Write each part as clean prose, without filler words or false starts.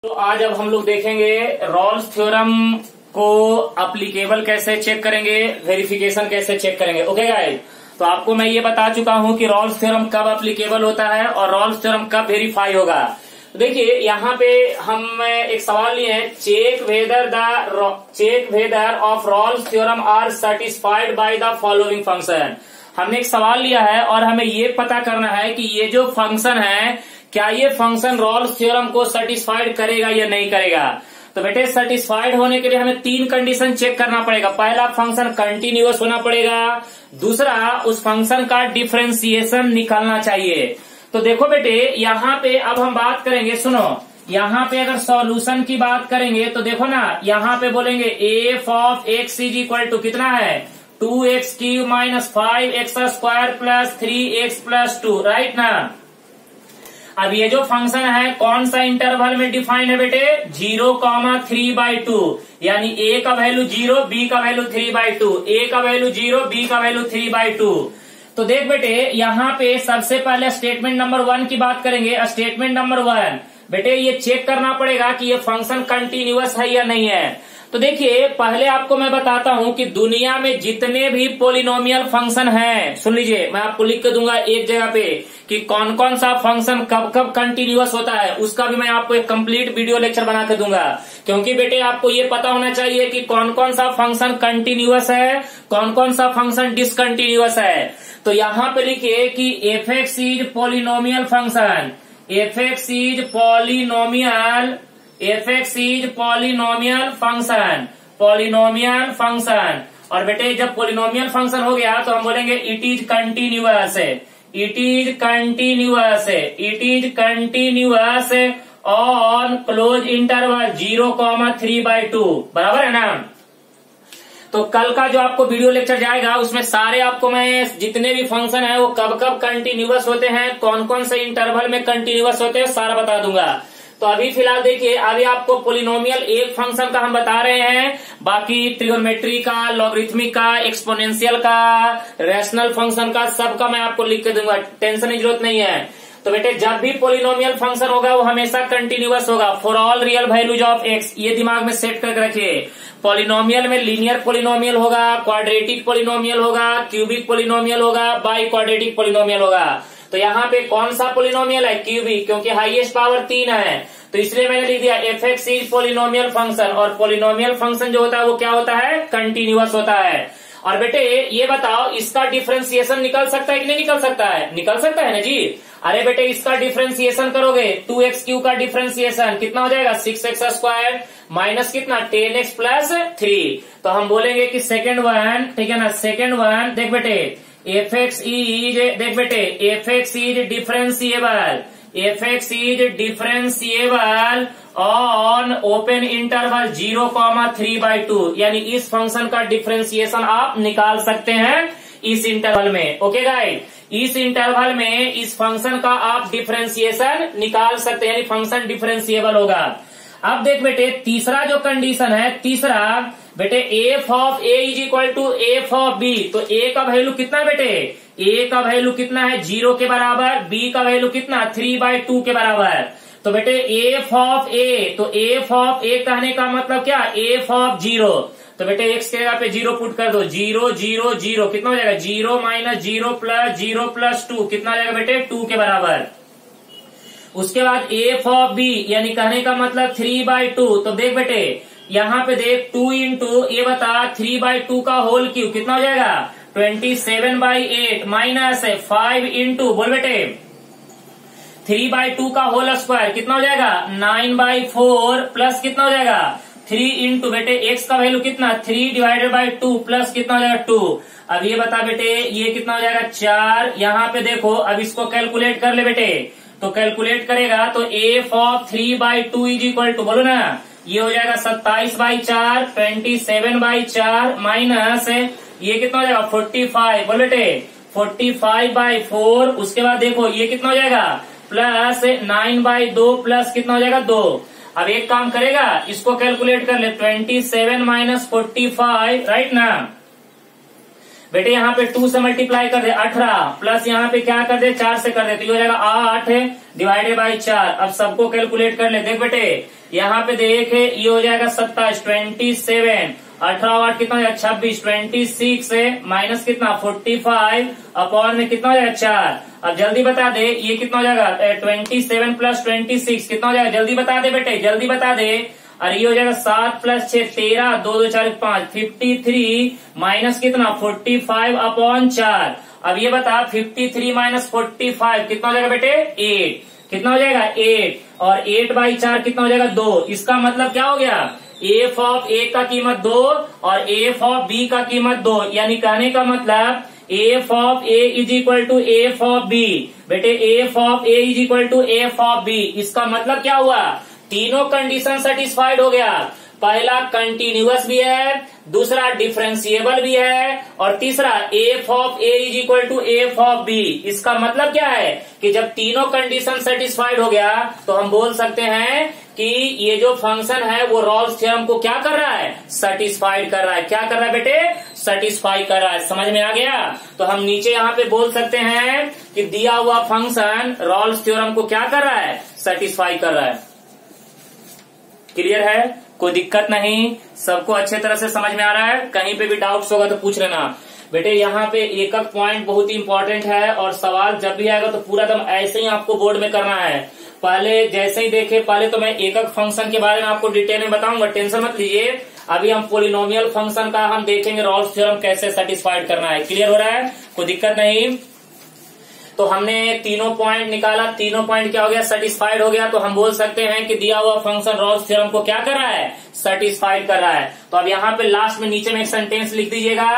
तो आज अब हम लोग देखेंगे रॉल्स थ्योरम को अप्लीकेबल कैसे चेक करेंगे, वेरिफिकेशन कैसे चेक करेंगे। ओके गाइस, तो आपको मैं ये बता चुका हूं कि रॉल्स थ्योरम कब अप्लीकेबल होता है और रॉल्स थ्योरम कब वेरीफाई होगा। तो देखिए यहाँ पे हम एक सवाल लिए हैं, check whether of Rolle's theorem are satisfied by the following function. हमने एक सवाल लिया है और हमें ये पता करना है कि ये जो फंक्शन है क्या ये फंक्शन रॉल्स थ्योरम को सेटिस्फाइड करेगा या नहीं करेगा। तो बेटे सेटिस्फाइड होने के लिए हमें तीन कंडीशन चेक करना पड़ेगा। पहला, फंक्शन कंटिन्यूअस होना पड़ेगा। दूसरा, उस फंक्शन का डिफरेंशिएशन निकालना चाहिए। तो देखो बेटे यहाँ पे अब हम बात करेंगे, सुनो यहाँ पे अगर सॉल्यूशन की बात करेंगे तो देखो ना, यहाँ पे बोलेंगे f of x is equal to कितना है 2x³ minus 5x² plus 3x plus 2, right ना। अब ये जो फंक्शन है कौन सा इंटरवल में डिफाइन है बेटे, 0,3/2, यानी a का वैल्यू 0, b का वैल्यू 3/2, a का वैल्यू 0, b का वैल्यू 3/2। तो देख बेटे यहाँ पे सबसे पहले स्टेटमेंट नंबर 1 की बात करेंगे। स्टेटमेंट नंबर 1 बेटे ये चेक करना पड़ेगा कि ये फंक्शन कंटिन्यूअस है या नहीं है। तो देखिए पहले आपको मैं बताता हूं कि दुनिया में जितने भी पोलिनोमियल फंक्शन हैं, सुन लीजिए मैं आपको लिख के दूंगा एक जगह पे कि कौन कौन सा फंक्शन कब कब कंटिन्यूअस होता है, उसका भी मैं आपको एक कंप्लीट वीडियो लेक्चर बना के दूंगा। क्योंकि बेटे आपको ये पता होना चाहिए कि कौन कौन सा फंक्शन कंटिन्यूअस है, कौन कौन सा फंक्शन डिसकंटिन्यूअस है। तो यहाँ पे लिखिए कि F x is polynomial function, F x is polynomial function, polynomial function. और बेटे जब पॉलिनोमियल फंक्शन हो गया तो हम बोलेंगे it is continuous, it is continuous, it is continuous on close interval 0,3/2, बराबर है ना। तो कल का जो आपको वीडियो लेक्चर जाएगा उसमें सारे आपको मैं जितने भी फंक्शन है वो कब कब कंटिन्यूअस होते हैं, कौन कौन से इंटरवल में कंटिन्यूअस होते हैं, सारा बता दूंगा। तो अभी फिलहाल देखिए, अभी आपको पोलिनोमियल एक फंक्शन का हम बता रहे हैं, बाकी ट्रिगोनोमेट्री का, लॉगरिथमिक का, एक्सपोनेंशियल का, रैशनल फंक्शन का, सबका मैं आपको लिख के दूंगा, टेंशन की जरूरत नहीं है। तो बेटे जब भी पोलिनोमियल फंक्शन होगा वो हमेशा कंटिन्यूअस होगा for all real values of x, ये दिमाग में सेट करके रखिए। पोलिनोमियल में लीनियर पोलिनोमियल होगा, क्वाड्रेटिक पोलिनोमियल होगा, क्यूबिक पोलिनोमियल होगा, बाई क्वाड्रेटिक पोलिनोमियल होगा। तो यहाँ पे कौन सा पोलिनोमियल है, क्यूबिक, क्योंकि हाईएस्ट पावर 3 है, तो इसलिए मैंने लिख दिया F x is polynomial function. और पोलिनोमियल फंक्शन जो होता है वो क्या होता है, कंटिन्यूअस होता है। और बेटे ये बताओ इसका डिफरेंशिएशन निकल सकता है कि नहीं निकल सकता है, निकल सकता है ना जी। अरे बेटे इसका डिफरेंशिएशन करोगे 2x³ का डिफरेंशिएशन कितना हो जाएगा 6x² माइनस कितना 10x प्लस 3। तो हम बोलेंगे कि सेकेंड वन, ठीक है ना, सेकेंड वन देख बेटे एफ एक्स इज, देख बेटे F x is differentiable, F x is differentiable on open interval 0,3/2, यानी इस फंक्शन का डिफरेंशिएशन आप निकाल सकते हैं इस इंटरवल में। ओके गाइस, इस इंटरवल में इस फंक्शन का आप डिफरेंशिएशन निकाल सकते हैं, यानी फंक्शन डिफरेंशिएबल होगा। अब देख बेटे तीसरा जो कंडीशन है, तीसरा बेटे F of A is equal to F of b. तो ए का वैल्यू कितना है बेटे, ए का वैल्यू कितना है 0 के बराबर, बी का वैल्यू कितना 3/2 के बराबर। तो बेटे एफ ऑफ ए, तो एफ ऑफ ए कहने का मतलब क्या, एफ ऑफ 0। तो बेटे एक्स के जगह पे 0 पुट कर दो, 0 0 0 कितना हो जाएगा 0 माइनस 0 प्लस 0 प्लस 2 कितना हो जाएगा बेटे 2 के बराबर। उसके बाद एफ ऑफ बी यानी कहने का मतलब 3/2। तो देख बेटे यहाँ पे देख 2 इंटू ये बता 3/2 का होल क्यूब कितना हो जाएगा 27/8 माइनस 5 इंटू बोल बेटे 3/2 का होल स्क्वायर कितना हो जाएगा 9/4 प्लस कितना हो जाएगा 3 इंटू बेटे एक्स का वैल्यू कितना 3/2 प्लस कितना हो जाएगा 2। अब ये बता बेटे ये कितना हो जाएगा 4। यहाँ पे देखो अब इसको कैलकुलेट कर ले बेटे, तो कैलकुलेट करेगा तो f of 3/2 is equal to बोलो ना, ये हो जाएगा 27/4, 27/4 माइनस ये कितना हो जाएगा 45, बोल बेटे 45/4। उसके बाद देखो ये कितना हो जाएगा प्लस 9/2 प्लस कितना हो जाएगा 2। अब एक काम करेगा इसको कैलकुलेट कर ले 27 माइनस 45, राइट ना। बेटे यहाँ पे 2 से मल्टीप्लाई कर दे 18 प्लस यहाँ पे क्या कर दे 4 से कर दे, तो ये हो जाएगा 8 डिवाइडेड बाई 4। अब सबको कैलकुलेट कर ले, देख बेटे यहाँ पे देख ये हो जाएगा 27, 27, 18 कितना हो जाएगा 26, 26 से माइनस कितना 45 अपॉन में कितना हो जाएगा 4। अब जल्दी बता दे ये कितना हो जाएगा 27 प्लस 26 कितना हो जाएगा, जल्दी बता दे बेटे, जल्दी बता दे। और ये हो जाएगा 7 प्लस 6 13, 2 2 4 5 53 माइनस कितना 45 अपॉन 4। अब ये बता 53 माइनस 45 कितना हो जाएगा बेटे 8, कितना हो जाएगा 8, और 8/4 कितना हो जाएगा 2। इसका मतलब क्या हो गया, एफ ऑफ ए का कीमत 2 और एफ ऑफ बी का कीमत 2, यानी कहने का मतलब F of A is equal to F of B. बेटे F of A is equal to F of B, इसका मतलब क्या हुआ, तीनों कंडीशन सेटिस्फाइड हो गया। पहला कंटिन्यूअस भी है, दूसरा डिफरेंशिएबल भी है, और तीसरा f of A is equal to F of B. इसका मतलब क्या है कि जब तीनों कंडीशन सेटिस्फाइड हो गया तो हम बोल सकते हैं कि ये जो फंक्शन है वो रॉल्स थ्योरम को क्या कर रहा है, सेटिस्फाइड कर रहा है। क्या कर रहा है बेटे, सेटिस्फाई कर रहा है। समझ में आ गया। तो हम नीचे यहाँ पे बोल सकते हैं कि दिया हुआ फंक्शन रॉल्स थ्योरम को क्या कर रहा है, सेटिस्फाई कर रहा है। क्लियर है, कोई दिक्कत नहीं, सबको अच्छे तरह से समझ में आ रहा है। कहीं पे भी डाउट्स होगा तो पूछ लेना बेटे। यहाँ पे एकक पॉइंट बहुत ही इंपॉर्टेंट है, और सवाल जब भी आएगा तो पूरा दम ऐसे ही आपको बोर्ड में करना है। पहले जैसे ही देखे, पहले तो मैं एकक फंक्शन के बारे में आपको डिटेल में बताऊंगा, टेंशन मत लीजिए। अभी हम पोलिनोमियल फंक्शन का हम देखेंगे रॉल्स थ्योरम कैसे सेटिस्फाइड करना है। क्लियर हो रहा है, कोई दिक्कत नहीं। तो हमने तीनों पॉइंट निकाला, तीनों पॉइंट क्या हो गया, सेटिस्फाइड हो गया। तो हम बोल सकते हैं कि दिया हुआ फंक्शन रॉल्स थ्योरम को क्या कर रहा है, सेटिस्फाइड कर रहा है। तो अब यहाँ पे लास्ट में नीचे में एक सेंटेंस लिख दीजिएगा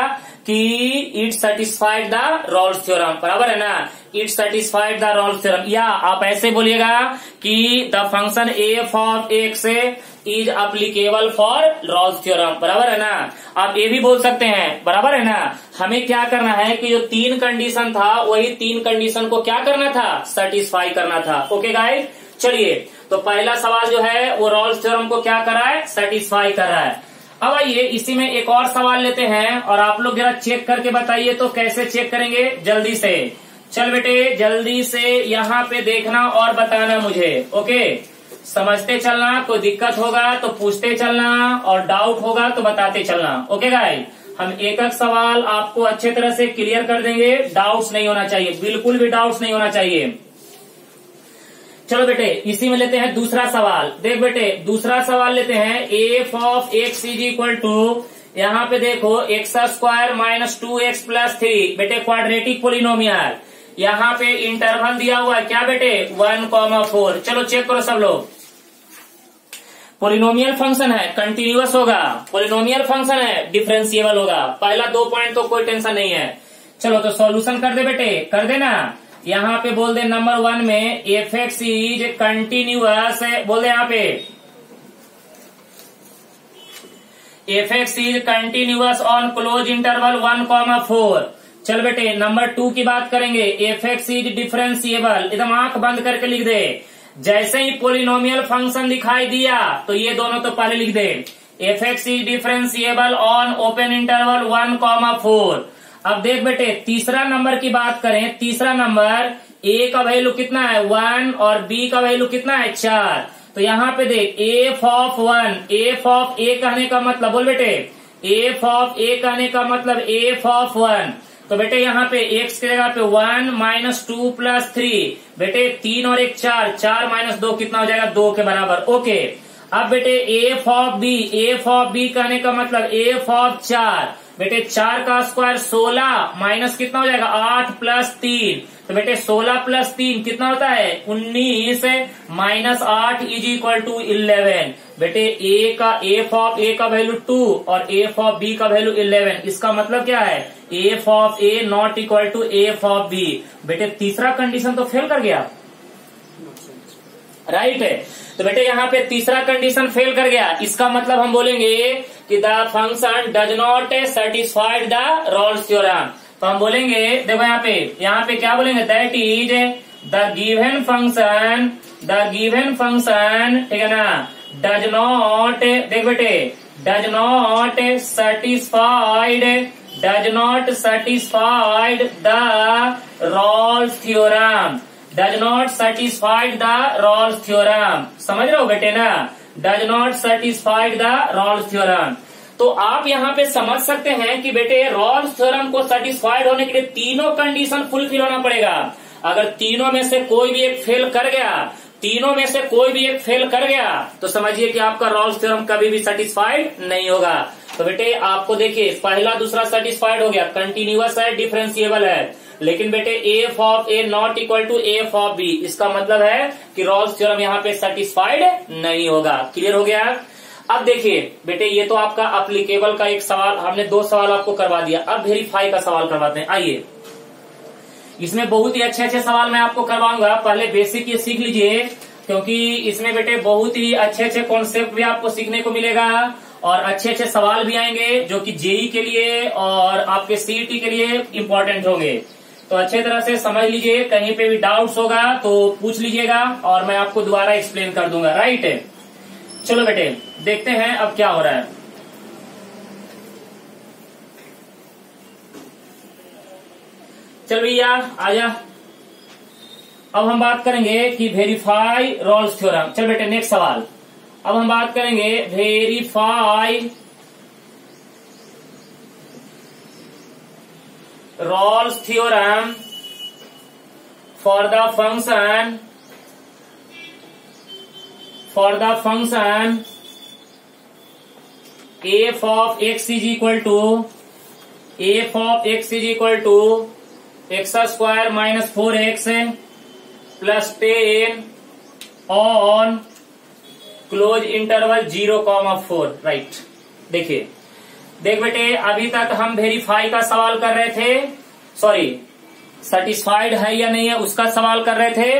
कि it satisfied the Rolle's theorem, बराबर है ना, it satisfied the Rolle's theorem. या आप ऐसे बोलिएगा कि the function f of x is applicable for Rolle's theorem, बराबर है ना। आप ये भी बोल सकते हैं, बराबर है ना। हमें क्या करना है कि जो 3 कंडीशन था वही 3 कंडीशन को क्या करना था, सेटिस्फाई करना था। ओके गाइस, चलिए तो पहला सवाल जो है वो रॉल्स थ्योरम को क्या कर रहा है, सेटिस्फाई कर रहा है। अब आइए इसी में एक और सवाल लेते हैं, और आप लोग जरा चेक करके बताइए तो कैसे चेक करेंगे, जल्दी से। चल बेटे जल्दी से यहाँ पे देखना और बताना मुझे। ओके, समझते चलना, कोई दिक्कत होगा तो पूछते चलना, और डाउट होगा तो बताते चलना। ओके गाइस, हम एक एक सवाल आपको अच्छे तरह से क्लियर कर देंगे, डाउट्स नहीं होना चाहिए, बिल्कुल भी डाउट्स नहीं होना चाहिए। चलो बेटे इसी में लेते हैं दूसरा सवाल। देख बेटे दूसरा सवाल लेते हैं, f of x is equal to, यहाँ पे देखो x square minus 2x plus 3। बेटे क्वाड्रेटिक पोलिनोमियल, यहाँ पे इंटरवल दिया हुआ है क्या बेटे, 1,4। चलो चेक करो सब लोग। पोलिनोमियल फंक्शन है, कंटिन्यूअस होगा, पोलिनोमियल फंक्शन है, डिफरेंशिएबल होगा। पहला 2 पॉइंट तो कोई टेंशन नहीं है। चलो तो सॉल्यूशन कर दे बेटे, कर देना। यहाँ पे बोल दे नंबर 1 में एफ एक्स इज कंटिन्यूअस, बोल दे यहाँ पे F x is continuous on close interval 1,4। चल बेटे नंबर 2 की बात करेंगे, एफ एक्स इज डिफरेंशिएबल। एकदम आंख बंद करके लिख दे, जैसे ही पोलिनोमियल फंक्शन दिखाई दिया तो ये दोनों तो पहले लिख दे, F x is differentiable on open interval 1,4। अब देख बेटे तीसरा नंबर की बात करें, तीसरा नंबर ए का वैल्यू कितना है 1 और बी का वैल्यू कितना है 4। तो यहाँ पे देख एफ ऑफ 1, एफ ऑफ ए कहने का मतलब, बोल बेटे एफ ऑफ ए कहने का मतलब एफ ऑफ 1। तो बेटे यहाँ पे एक्स की जगह पे 1 माइनस 2 प्लस 3। बेटे 3 और 1 4, 4 माइनस 2 कितना हो जाएगा, 2 के बराबर। ओके, अब बेटे F of b, f of b कहने का मतलब एफ ऑफ 4। बेटे 4 का स्क्वायर 16 माइनस कितना हो जाएगा 8 प्लस 3। तो बेटे 16 प्लस 3 कितना होता है 19, माइनस 8 इज इक्वल टू 11। बेटे ए का एफ ऑफ ए का वैल्यू 2 और एफ ऑफ बी का वैल्यू 11। इसका मतलब क्या है, f of a not equal to F of B. बेटे तीसरा कंडीशन तो फेल कर गया, राइट है। तो बेटे यहाँ पे तीसरा कंडीशन फेल कर गया, इसका मतलब हम बोलेंगे कि the function does not satisfied the Rolle's theorem. तो हम बोलेंगे, देखो यहाँ पे क्या बोलेंगे, that is the given function, the given function, ठीक है ना, डज नॉट, देख बेटे does not satisfied, does not satisfied the Rolle's theorem, does not satisfied the Rolle's theorem. समझ रहे हो बेटे ना, does not satisfied the Rolle's theorem. तो आप यहाँ पे समझ सकते हैं कि बेटे रॉल्स थ्योरम को सेटिस्फाइड होने के लिए तीनों कंडीशन फुलफिल होना पड़ेगा। अगर तीनों में से कोई भी एक फेल कर गया, तीनों में से कोई भी एक फेल कर गया तो समझिए कि आपका रॉल्स थ्योरम कभी भी सेटिस्फाइड नहीं होगा। तो बेटे आपको देखिए पहला दूसरा सेटिस्फाइड हो गया, कंटिन्यूअस है, डिफरेंशिएबल है, लेकिन बेटे F of a not equal to F of B, इसका मतलब है कि रॉल्स थ्योरम यहाँ पे सेटिस्फाइड नहीं होगा। क्लियर हो गया। अब देखिए बेटे ये तो आपका अप्लीकेबल का एक सवाल, हमने 2 सवाल आपको करवा दिया। अब वेरीफाई का सवाल करवाते हैं। आइए, इसमें बहुत ही अच्छे अच्छे सवाल मैं आपको करवाऊंगा। पहले बेसिक ये सीख लीजिए, क्योंकि इसमें बेटे बहुत ही अच्छे अच्छे कॉन्सेप्ट भी आपको सीखने को मिलेगा और अच्छे अच्छे सवाल भी आएंगे जो कि जेई के लिए और आपके सीईटी के लिए इम्पोर्टेंट होंगे। तो अच्छे तरह से समझ लीजिए, कहीं पे भी डाउट्स होगा तो पूछ लीजिएगा और मैं आपको दोबारा एक्सप्लेन कर दूंगा। राइट, चलो बेटे देखते हैं अब क्या हो रहा है। चल भैया आजा, अब हम बात करेंगे कि वेरीफाई रॉल्स थ्योरम। चल बेटे नेक्स्ट सवाल, अब हम बात करेंगे verify Rolle's theorem for the function f of x is equal to x square minus 4x plus 10 on close interval 0,4। Right, देखिए देख बेटे अभी तक हम वेरीफाई का सवाल कर रहे थे, सॉरी सेटिस्फाइड है या नहीं है उसका सवाल कर रहे थे।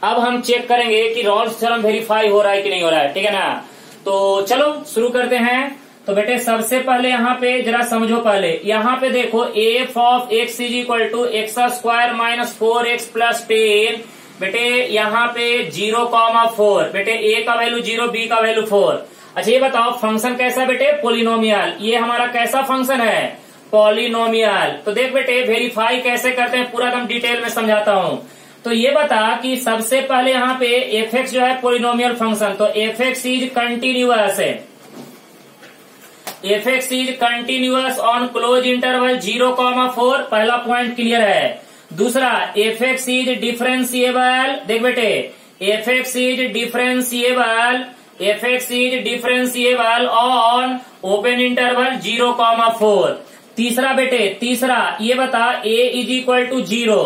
अब हम चेक करेंगे कि रॉल्स थ्योरम वेरीफाई हो रहा है कि नहीं हो रहा है। ठीक है ना, तो चलो शुरू करते हैं। तो बेटे सबसे पहले यहाँ पे जरा समझो, पहले यहाँ पे देखो f of x is equal to x square minus 4x plus 10। बेटे यहाँ पे 0,4, बेटे ए का वैल्यू 0, बी का वैल्यू 4। अच्छा ये बताओ फंक्शन कैसा बेटे, पोलिनोमियल। ये हमारा कैसा फंक्शन है, पॉलिनोमियल। तो देख बेटे वेरीफाई कैसे करते हैं पूरा एकदम डिटेल में समझाता हूं। तो ये बता कि सबसे पहले यहाँ पे एफ एक्स जो है पोलिनोमियल फंक्शन, तो एफ एक्स इज कंटिन्यूअस है, F x is continuous on close interval 0,4, पहला पॉइंट क्लियर है। दूसरा एफ एक्स इज डिफरेंशिएबल, देख बेटे F x is differentiable on open interval 0,4। तीसरा बेटे ये बता ए इज इक्वल टू 0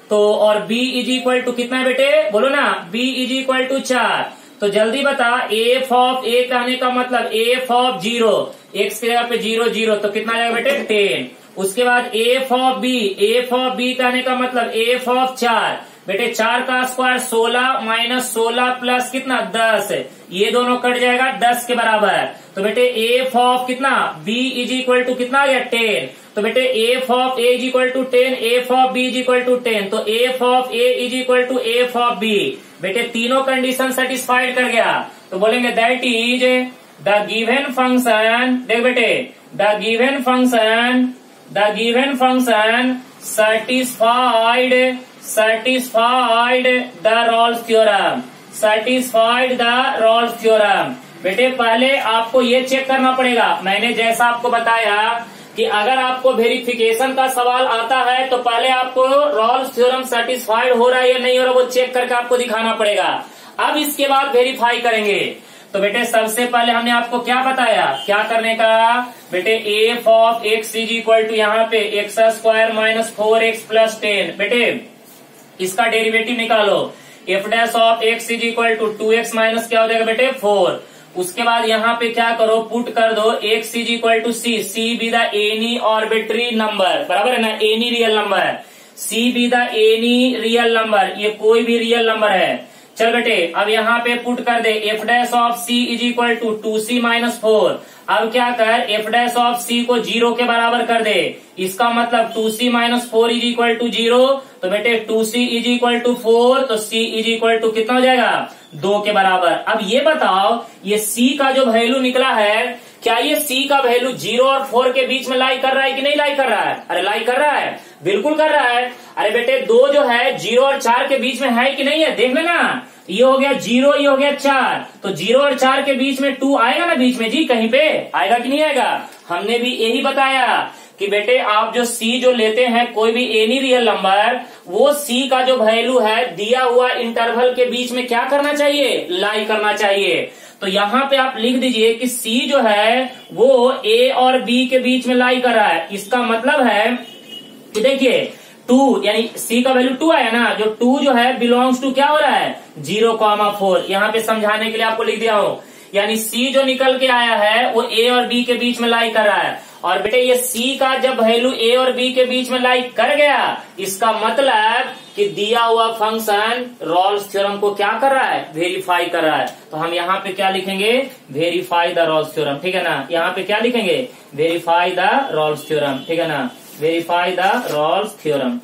तो और बी इज इक्वल टू कितना बेटे, बोलो ना, बी इज इक्वल टू 4। तो जल्दी बता एफ ऑफ ए कहने का मतलब एफ ऑफ 0, एक्स के जगह पे 0 0 तो कितना आएगा बेटे 10। उसके बाद एफ ऑफ बी कहने का मतलब एफ ऑफ 4, बेटे 4 का स्क्वायर 16 माइनस 16 प्लस कितना 10, ये दोनों कट जाएगा 10 के बराबर। तो बेटे एफ ऑफ कितना बी इज इक्वल टू कितना आ गया 10। तो बेटे F of A is equal to 10, f of b is equal to 10, तो f of A is equal to F of B. बेटे तीनों कंडीशन सेटिस्फाइड कर गया तो बोलेंगे that is the given function, देख बेटे the given function satisfied the Rolle's theorem। बेटे पहले आपको ये चेक करना पड़ेगा, मैंने जैसा आपको बताया कि अगर आपको वेरिफिकेशन का सवाल आता है तो पहले आपको रॉल्स थ्योरम सेटिस्फाइड हो रहा है या नहीं हो रहा वो चेक करके आपको दिखाना पड़ेगा। अब इसके बाद वेरीफाई करेंगे। तो बेटे सबसे पहले हमने आपको क्या बताया, क्या करने का बेटे F of x is equal to यहाँ पे x square minus 4x plus 10। बेटे इसका डेरिवेटिव निकालो, f dash of x is equal to 2x minus क्या हो जाएगा बेटे 4। उसके बाद यहाँ पे क्या करो, पुट कर दो x is equal to c be the any arbitrary number, बराबर है ना, any real number, c be the any real number, ये कोई भी रियल नंबर है। चल बेटे अब यहाँ पे पुट कर दे F dash of C is equal to 2c minus 4। अब क्या कर एफ डैश ऑफ सी को 0 के बराबर कर दे, इसका मतलब 2c minus 4 is equal to 0। तो बेटे 2c इज इक्वल टू 4 तो c इज इक्वल टू कितना हो जाएगा 2 के बराबर। अब ये बताओ ये c का जो वैल्यू निकला है, क्या ये c का वैल्यू 0 और 4 के बीच में लाई कर रहा है कि नहीं लाई कर रहा है? अरे लाई कर रहा है, बिल्कुल कर रहा है। अरे बेटे 2 जो है 0 और 4 के बीच में है कि नहीं है, देख लेना। ये हो गया 0, ये हो गया 4, तो 0 और 4 के बीच में 2 आएगा ना बीच में जी, कहीं पे आएगा कि नहीं आएगा। हमने भी यही बताया कि बेटे आप जो C जो लेते हैं कोई भी एनी रियल नंबर, वो C का जो वैल्यू है दिया हुआ इंटरवल के बीच में क्या करना चाहिए, लाई करना चाहिए। तो यहाँ पे आप लिख दीजिए कि C जो है वो A और B के बीच में लाई कर रहा है। इसका मतलब है कि देखिए 2 यानी C का वैल्यू 2 आया ना, जो 2 जो है बिलोंग्स टू क्या हो रहा है 0,4। यहाँ पे समझाने के लिए आपको लिख दिया हूं, यानी C जो निकल के आया है वो A और B के बीच में लाई कर रहा है। और बेटे ये C का जब वैल्यू A और B के बीच में लाई कर गया, इसका मतलब कि दिया हुआ फंक्शन रॉल्स थ्योरम को क्या कर रहा है, वेरीफाई कर रहा है। तो हम यहाँ पे क्या लिखेंगे, वेरीफाई द रॉल्स थ्योरम, ठीक है ना। यहाँ पे क्या लिखेंगे, वेरीफाई द रॉल्स थ्योरम, ठीक है ना। Verify the Rolle's theorem,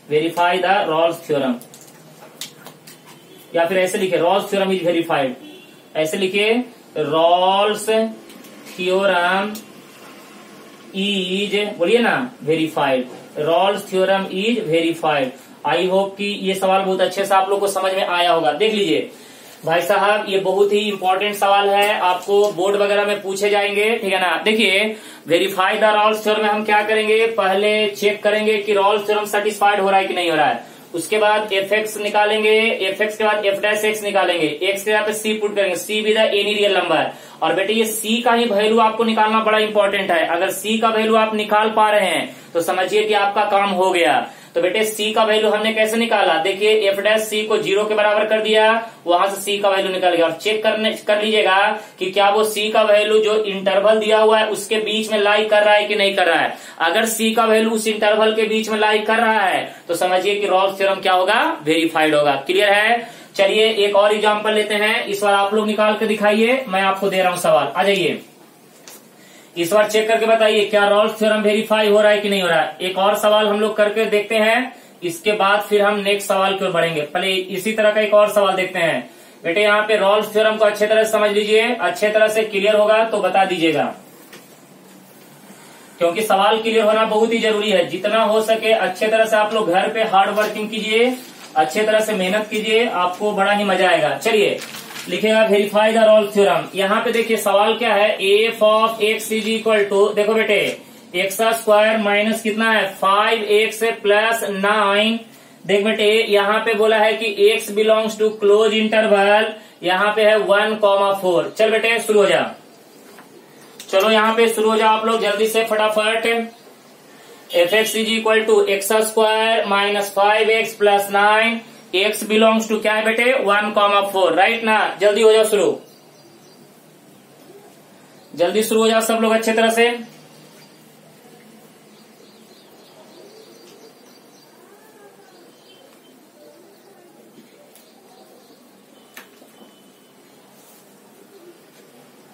verify the Rolle's theorem, या फिर ऐसे लिखे रॉल्स थ्योरम इज वेरीफाइड, ऐसे लिखे रॉल्स थ्योरम इज, बोलिए ना, verified, Rolle's theorem is verified. I hope कि ये सवाल बहुत अच्छे से आप लोग को समझ में आया होगा। देख लीजिए भाई साहब, ये बहुत ही इंपॉर्टेंट सवाल है, आपको बोर्ड वगैरह में पूछे जाएंगे, ठीक है ना। देखिए वेरीफाई द रॉल्स थ्योरम में हम क्या करेंगे, पहले चेक करेंगे कि रॉल्स थ्योरम सेटिस्फाइड हो रहा है कि नहीं हो रहा है। उसके बाद fx निकालेंगे, fx के बाद f' निकालेंगे, x के यहाँ पे c पुट करेंगे, c भी द एनी रियल नंबर। और बेटे ये c का ही वैल्यू आपको निकालना बड़ा इंपॉर्टेंट है। अगर c का वैल्यू आप निकाल पा रहे हैं तो समझिए कि आपका काम हो गया। तो बेटे c का वैल्यू हमने कैसे निकाला, देखिए f' को 0 के बराबर कर दिया, वहां से c का वैल्यू निकल गया। और चेक कर लीजिएगा कि क्या वो c का वैल्यू जो इंटरवल दिया हुआ है उसके बीच में लाई कर रहा है कि नहीं कर रहा है। अगर c का वैल्यू उस इंटरवल के बीच में लाई कर रहा है तो समझिए कि रॉल्स थ्योरम क्या होगा, वेरीफाइड होगा। क्लियर है। चलिए एक और एग्जाम्पल लेते हैं, इस बार आप लोग निकाल के दिखाइए, मैं आपको दे रहा हूं सवाल, आ जाइए। इस बार चेक करके बताइए क्या रॉल्स थ्योरम वेरीफाई हो रहा है कि नहीं हो रहा है। एक और सवाल हम लोग करके देखते हैं, इसके बाद फिर हम नेक्स्ट सवाल की ओर बढ़ेंगे। पहले इसी तरह का एक और सवाल देखते हैं। बेटे यहाँ पे रॉल्स थ्योरम को अच्छे तरह से समझ लीजिए, अच्छे तरह से क्लियर होगा तो बता दीजिएगा, क्योंकि सवाल क्लियर होना बहुत ही जरूरी है। जितना हो सके अच्छे तरह से आप लोग घर पे हार्ड वर्किंग कीजिए, अच्छे तरह से मेहनत कीजिए, आपको बड़ा ही मजा आएगा। चलिए लिखेगा वेरीफाई द रॉल्स थ्योरम। यहाँ पे देखिए सवाल क्या है, f of x is equal to, देखो बेटे एक्स स्क्वायर माइनस कितना है 5x प्लस 9। देख बेटे यहाँ पे बोला है कि x belongs to close interval, यहाँ पे है 1,4। चल बेटे शुरू हो जा, चलो यहाँ पे शुरू हो जाओ आप लोग जल्दी से फटाफट। F x is equal to x square minus 5x plus 9, x belongs to क्या है बेटे 1,4, राइट ना। जल्दी हो जाओ शुरू, जल्दी शुरू हो जाओ सब लोग अच्छे तरह से।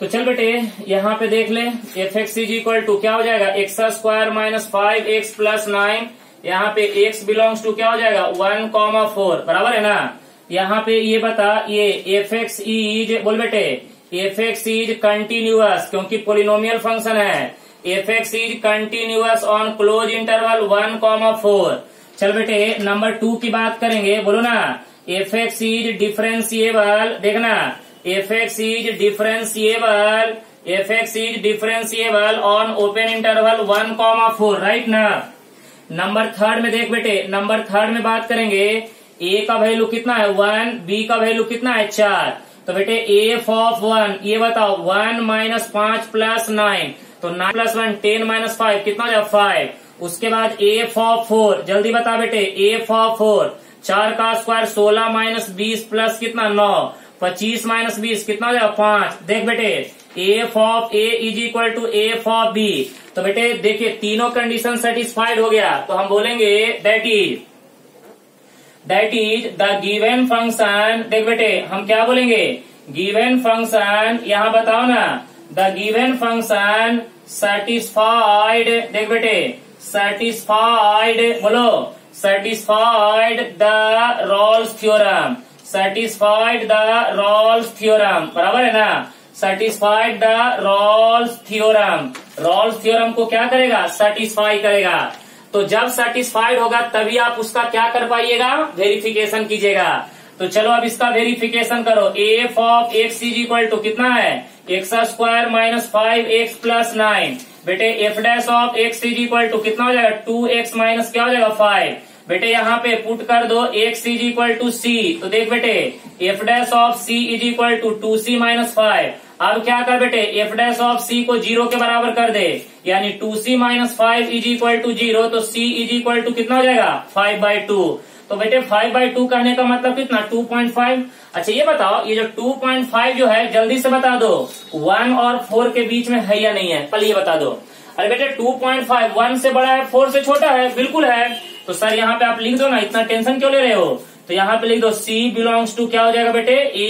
तो चल बेटे यहाँ पे देख ले, f x is equal to क्या हो जाएगा x square minus 5x plus 9, यहाँ पे x बिलोंग्स टू क्या हो जाएगा 1,4, बराबर है ना। यहाँ पे ये बता, ये एफ एक्स इज, बोल बेटे एफ एक्स इज कंटिन्यूअस, क्योंकि पोलिनोमियल फंक्शन है। F x is continuous on close interval 1,4। चल बेटे नंबर 2 की बात करेंगे, बोलो ना एफ एक्स इज डिफरेंशिएबल, देखना F x is differentiable, F x is differentiable on open interval 1,4, right ना। नंबर 3 में देख बेटे, नंबर 3 में बात करेंगे, a का वैल्यू कितना है 1, b का वैल्यू कितना है 4। तो बेटे एफ ऑफ 1, ये बताओ 1 माइनस 5 प्लस 9, तो 9 प्लस 1 10 माइनस 5 कितना हो जाएगा 5। उसके बाद एफ ऑफ 4, जल्दी बता बेटे एफ ऑफ 4, 4 का स्क्वायर 16 माइनस 20 प्लस कितना 9, 25 माइनस 20 कितना हो जाएगा 5। देख बेटे F of A is equal to F of b. तो बेटे देखिए तीनों कंडीशन सेटिस्फाइड हो गया, तो हम बोलेंगे that is the given function. देख बेटे हम क्या बोलेंगे, गिवन फंक्शन, यहां बताओ ना द गिवन फंक्शन सेटिस्फाइड, देख बेटे सेटिस्फाइड, बोलो satisfied the Rolle's theorem, satisfied the Rolle's theorem, बराबर है ना। Satisfied the Rolle's theorem, Rolle's theorem को क्या करेगा, सेटिस्फाई करेगा। तो जब सेटिस्फाइड होगा तभी आप उसका क्या कर पाइएगा, वेरिफिकेशन कीजिएगा। तो चलो अब इसका वेरिफिकेशन करो। F of x is equal to कितना है, x square minus 5x plus 9। बेटे f dash of x is equal to कितना हो जाएगा, 2x माइनस क्या हो जाएगा 5। बेटे यहाँ पे पुट कर दो x is equal to c. तो देख बेटे f dash of c is equal to 2c minus 5। अब क्या कर बेटे, एफ डैश ऑफ c को 0 के बराबर कर दे, यानी 2c minus 5 is equal to 0। तो c इज इक्वल टू कितना हो जाएगा 5/2। तो बेटे 5/2 कहने का मतलब कितना 2.5। अच्छा ये बताओ, ये जो 2.5 जो है जल्दी से बता दो 1 और 4 के बीच में है या नहीं है, पहले ये बता दो। अरे बेटे 2.5 1 से बड़ा है 4 से छोटा है, बिल्कुल है। तो सर यहाँ पे आप लिख दो ना, इतना टेंशन क्यों ले रहे हो। तो यहाँ पे लिख दो C बिलोंग्स टू क्या हो जाएगा बेटे A,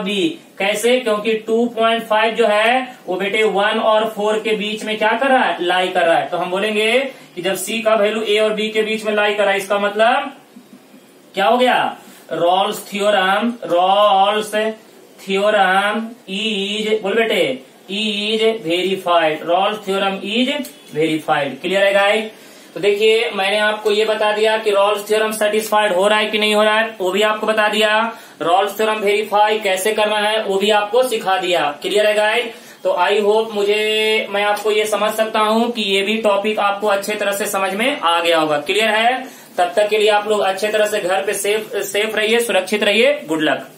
B। कैसे, क्योंकि 2.5 जो है वो बेटे 1 और 4 के बीच में क्या कर रहा है, लाई कर रहा है। तो हम बोलेंगे कि जब C का वैल्यू A और B के बीच में लाई कर रहा है, इसका मतलब क्या हो गया, रॉल्स थ्योरम इज, बोल बेटे is verified. Rolle's theorem is verified. Clear है गाइस। तो देखिए मैंने आपको ये बता दिया कि रॉल्स थ्योरम सेटिस्फाइड हो रहा है कि नहीं हो रहा है, वो भी आपको बता दिया। रॉल्स थ्योरम वेरीफाई कैसे करना है वो भी आपको सिखा दिया। क्लियर है गाइस। तो आई होप मैं आपको ये समझ सकता हूँ कि ये भी टॉपिक आपको अच्छे तरह से समझ में आ गया होगा। क्लियर है। तब तक के लिए आप लोग अच्छे तरह से घर पे सेफ रहिए, सुरक्षित रहिए। Good luck.